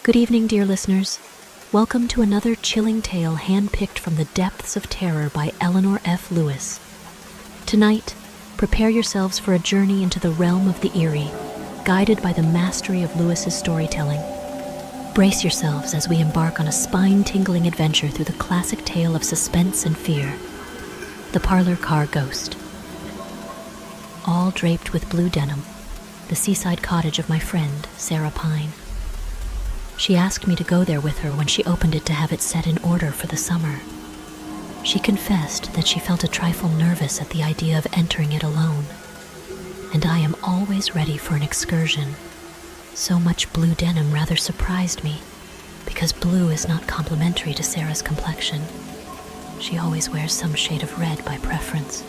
Good evening, dear listeners. Welcome to another chilling tale handpicked from the depths of terror by Eleanor F. Lewis. Tonight, prepare yourselves for a journey into the realm of the eerie, guided by the mastery of Lewis's storytelling. Brace yourselves as we embark on a spine-tingling adventure through the classic tale of suspense and fear, the Parlor-Car Ghost. All draped with blue denim, the seaside cottage of my friend, Sarah Pine. She asked me to go there with her when she opened it to have it set in order for the summer. She confessed that she felt a trifle nervous at the idea of entering it alone, and I am always ready for an excursion. So much blue denim rather surprised me, because blue is not complementary to Sarah's complexion. She always wears some shade of red by preference.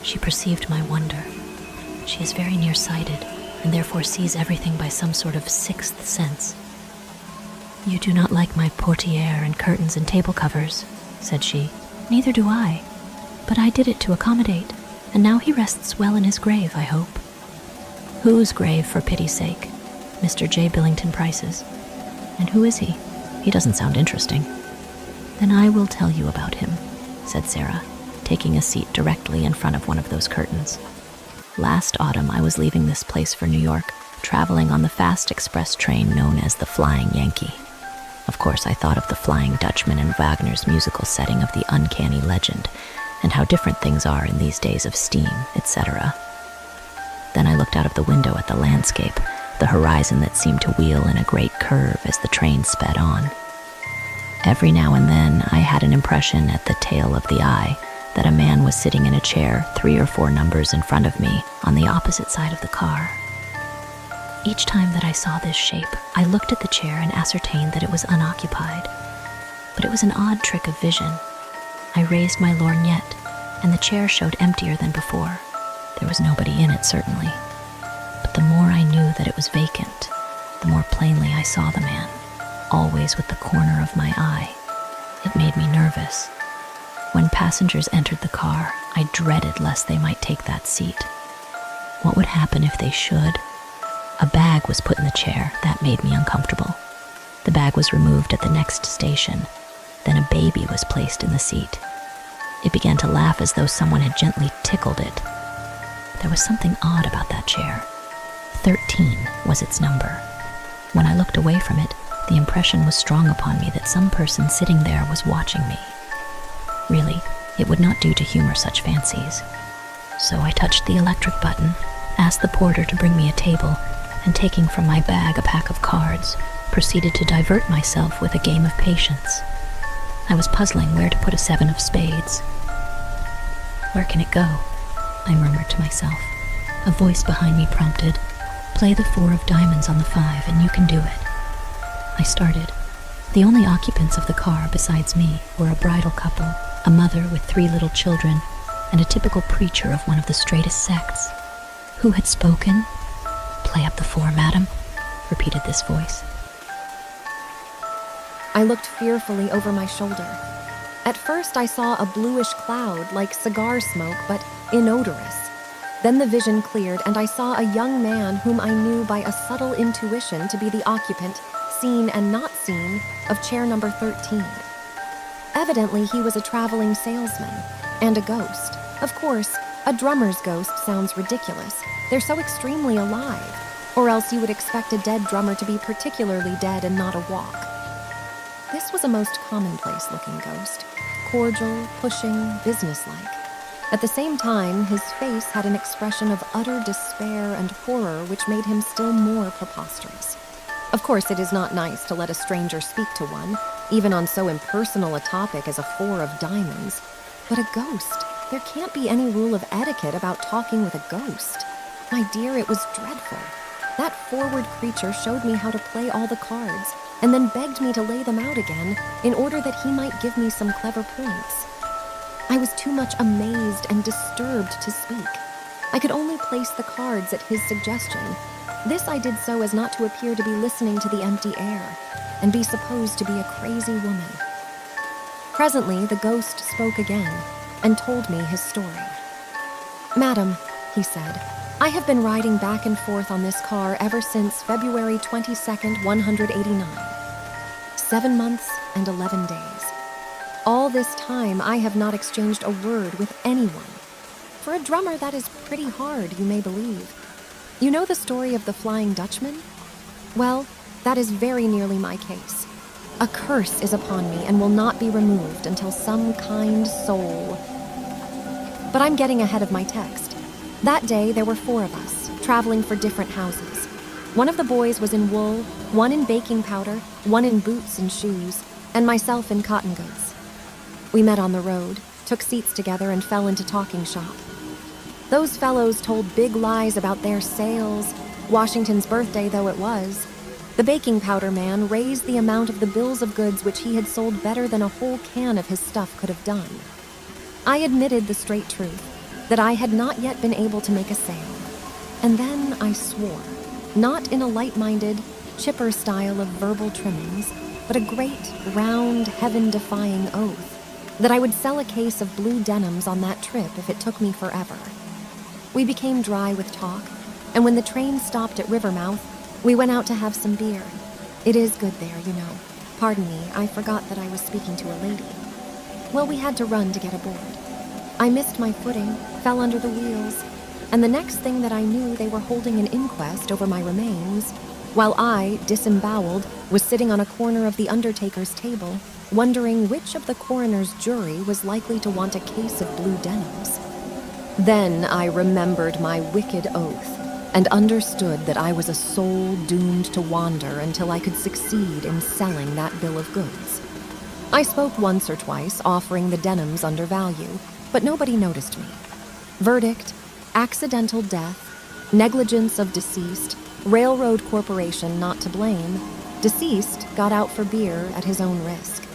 She perceived my wonder. She is very nearsighted, and therefore sees everything by some sort of sixth sense. "You do not like my portiere and curtains and table covers," said she. "Neither do I, but I did it to accommodate, and now he rests well in his grave, I hope." "Whose grave, for pity's sake?" "Mr. J. Billington Price's." "And who is he? He doesn't sound interesting." "Then I will tell you about him," said Sarah, taking a seat directly in front of one of those curtains. "Last autumn I was leaving this place for New York, traveling on the fast express train known as the Flying Yankee. Of course, I thought of the Flying Dutchman and Wagner's musical setting of the uncanny legend, and how different things are in these days of steam, etc. Then I looked out of the window at the landscape, the horizon that seemed to wheel in a great curve as the train sped on. Every now and then I had an impression at the tail of the eye that a man was sitting in a chair 3 or 4 numbers in front of me on the opposite side of the car. Each time that I saw this shape, I looked at the chair and ascertained that it was unoccupied. But it was an odd trick of vision. I raised my lorgnette, and the chair showed emptier than before. There was nobody in it, certainly. But the more I knew that it was vacant, the more plainly I saw the man, always with the corner of my eye. It made me nervous. When passengers entered the car, I dreaded lest they might take that seat. What would happen if they should? A bag was put in the chair. That made me uncomfortable. The bag was removed at the next station. Then a baby was placed in the seat. It began to laugh as though someone had gently tickled it. There was something odd about that chair. 13 was its number. When I looked away from it, the impression was strong upon me that some person sitting there was watching me. Really, it would not do to humor such fancies. So I touched the electric button, asked the porter to bring me a table, and taking from my bag a pack of cards, proceeded to divert myself with a game of patience. I was puzzling where to put a 7 of spades. "Where can it go?" I murmured to myself. A voice behind me prompted, "Play the 4 of diamonds on the 5 and you can do it." I started. The only occupants of the car besides me were a bridal couple, a mother with 3 little children, and a typical preacher of one of the straightest sects. Who had spoken? "Play up the 4, madam," repeated this voice. I looked fearfully over my shoulder. At first I saw a bluish cloud like cigar smoke, but inodorous. Then the vision cleared and I saw a young man whom I knew by a subtle intuition to be the occupant, seen and not seen, of chair number 13. Evidently he was a traveling salesman and a ghost. Of course, a drummer's ghost sounds ridiculous. They're so extremely alive. Or else you would expect a dead drummer to be particularly dead and not a walk. This was a most commonplace-looking ghost. Cordial, pushing, businesslike. At the same time, his face had an expression of utter despair and horror which made him still more preposterous. Of course, it is not nice to let a stranger speak to one, even on so impersonal a topic as a 4 of diamonds. But a ghost, there can't be any rule of etiquette about talking with a ghost. My dear, it was dreadful. That forward creature showed me how to play all the cards, and then begged me to lay them out again in order that he might give me some clever points. I was too much amazed and disturbed to speak. I could only place the cards at his suggestion. This I did so as not to appear to be listening to the empty air, and be supposed to be a crazy woman. Presently, the ghost spoke again, and told me his story. "Madam," he said, I have been riding back and forth on this car ever since February 22nd, 189. 7 months and 11 days. All this time, I have not exchanged a word with anyone. For a drummer, that is pretty hard, you may believe. You know the story of the Flying Dutchman? Well, that is very nearly my case. A curse is upon me and will not be removed until some kind soul. But I'm getting ahead of my text. That day, there were 4 of us, traveling for different houses. One of the boys was in wool, one in baking powder, one in boots and shoes, and myself in cotton goods. We met on the road, took seats together, and fell into talking shop. Those fellows told big lies about their sales, Washington's birthday though it was. The baking powder man raised the amount of the bills of goods which he had sold better than a whole can of his stuff could have done. I admitted the straight truth, that I had not yet been able to make a sale. And then I swore, not in a light-minded, chipper style of verbal trimmings, but a great, round, heaven-defying oath, that I would sell a case of blue denims on that trip if it took me forever. We became dry with talk, and when the train stopped at Rivermouth, we went out to have some beer. It is good there, you know. Pardon me, I forgot that I was speaking to a lady. Well, we had to run to get aboard. I missed my footing, fell under the wheels, and the next thing that I knew, they were holding an inquest over my remains, while I, disemboweled, was sitting on a corner of the undertaker's table, wondering which of the coroner's jury was likely to want a case of blue denims. Then I remembered my wicked oath and understood that I was a soul doomed to wander until I could succeed in selling that bill of goods. I spoke once or twice, offering the denims under value, but nobody noticed me. Verdict: accidental death, negligence of deceased, railroad corporation not to blame, deceased got out for beer at his own risk.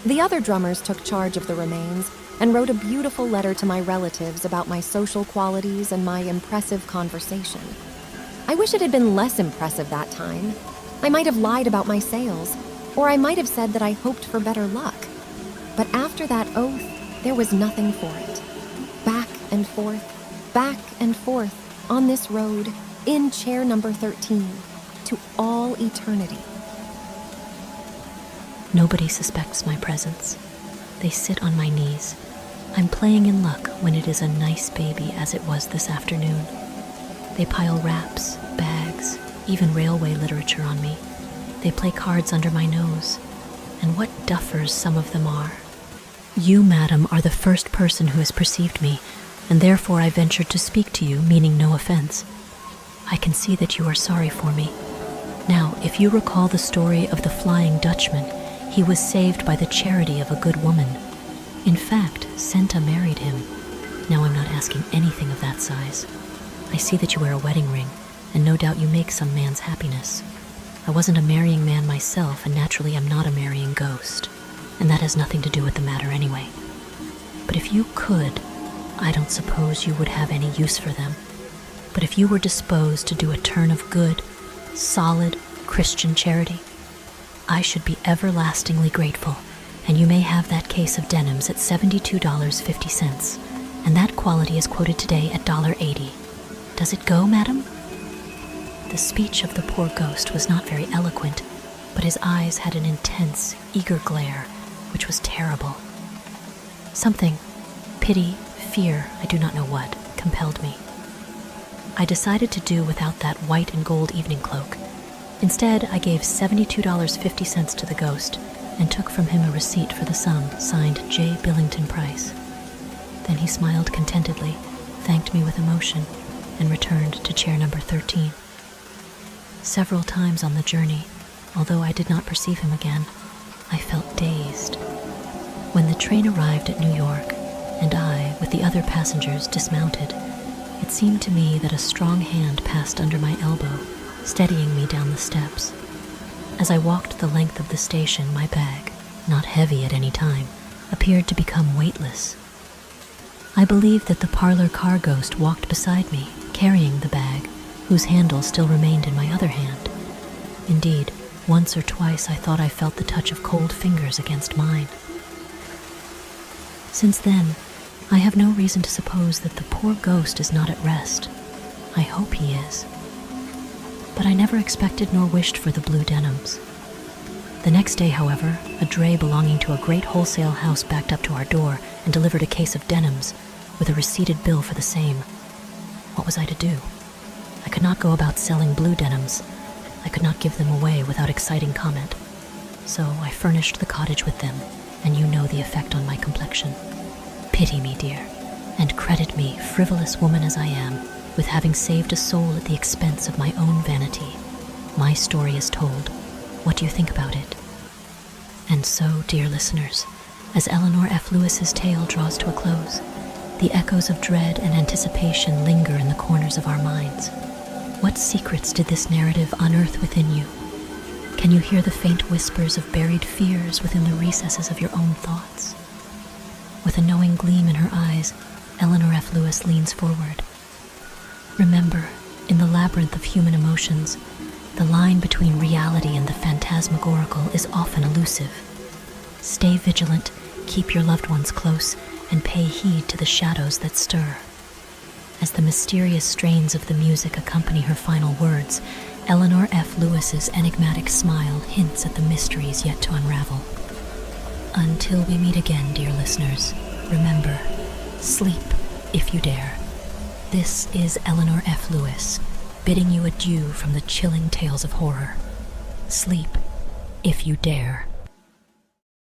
The other drummers took charge of the remains and wrote a beautiful letter to my relatives about my social qualities and my impressive conversation. I wish it had been less impressive that time. I might have lied about my sales, or I might have said that I hoped for better luck. But after that oath, there was nothing for it. Back and forth, on this road, in chair number 13, to all eternity. Nobody suspects my presence. They sit on my knees. I'm playing in luck when it is a nice baby as it was this afternoon. They pile wraps, bags, even railway literature on me. They play cards under my nose. And what duffers some of them are. You, madam, are the first person who has perceived me, and therefore I ventured to speak to you, meaning no offense. I can see that you are sorry for me. Now, if you recall the story of the Flying Dutchman, he was saved by the charity of a good woman. In fact, Senta married him. Now I'm not asking anything of that size. I see that you wear a wedding ring, and no doubt you make some man's happiness. I wasn't a marrying man myself, and naturally I'm not a marrying ghost, and that has nothing to do with the matter anyway. But if you could, I don't suppose you would have any use for them. But if you were disposed to do a turn of good, solid, Christian charity, I should be everlastingly grateful, and you may have that case of denims at $72.50, and that quality is quoted today at $1.80. Does it go, madam? The speech of the poor ghost was not very eloquent, but his eyes had an intense, eager glare, which was terrible. Something, pity, fear, I do not know what, compelled me. I decided to do without that white and gold evening cloak. Instead, I gave $72.50 to the ghost and took from him a receipt for the sum signed J. Billington Price. Then he smiled contentedly, thanked me with emotion, and returned to chair number 13. Several times on the journey, although I did not perceive him again, I felt dazed. When the train arrived at New York, and I, with the other passengers, dismounted, it seemed to me that a strong hand passed under my elbow, steadying me down the steps. As I walked the length of the station, my bag, not heavy at any time, appeared to become weightless. I believe that the Parlor-Car ghost walked beside me, carrying the bag, whose handle still remained in my other hand. Indeed, once or twice I thought I felt the touch of cold fingers against mine. Since then, I have no reason to suppose that the poor ghost is not at rest. I hope he is. But I never expected nor wished for the blue denims. The next day, however, a dray belonging to a great wholesale house backed up to our door and delivered a case of denims with a receipted bill for the same. What was I to do? I could not go about selling blue denims. I could not give them away without exciting comment. So I furnished the cottage with them, and you know the effect on my complexion. Pity me, dear, and credit me, frivolous woman as I am, with having saved a soul at the expense of my own vanity. My story is told. What do you think about it? And so, dear listeners, as Eleanor F. Lewis's tale draws to a close, the echoes of dread and anticipation linger in the corners of our minds. What secrets did this narrative unearth within you? Can you hear the faint whispers of buried fears within the recesses of your own thoughts? With a knowing gleam in her eyes, Eleanor F. Lewis leans forward. Remember, in the labyrinth of human emotions, the line between reality and the phantasmagorical is often elusive. Stay vigilant, keep your loved ones close, and pay heed to the shadows that stir. As the mysterious strains of the music accompany her final words, Eleanor F. Lewis's enigmatic smile hints at the mysteries yet to unravel. Until we meet again, dear listeners, remember, sleep if you dare. This is Eleanor F. Lewis, bidding you adieu from the chilling tales of horror. Sleep if you dare.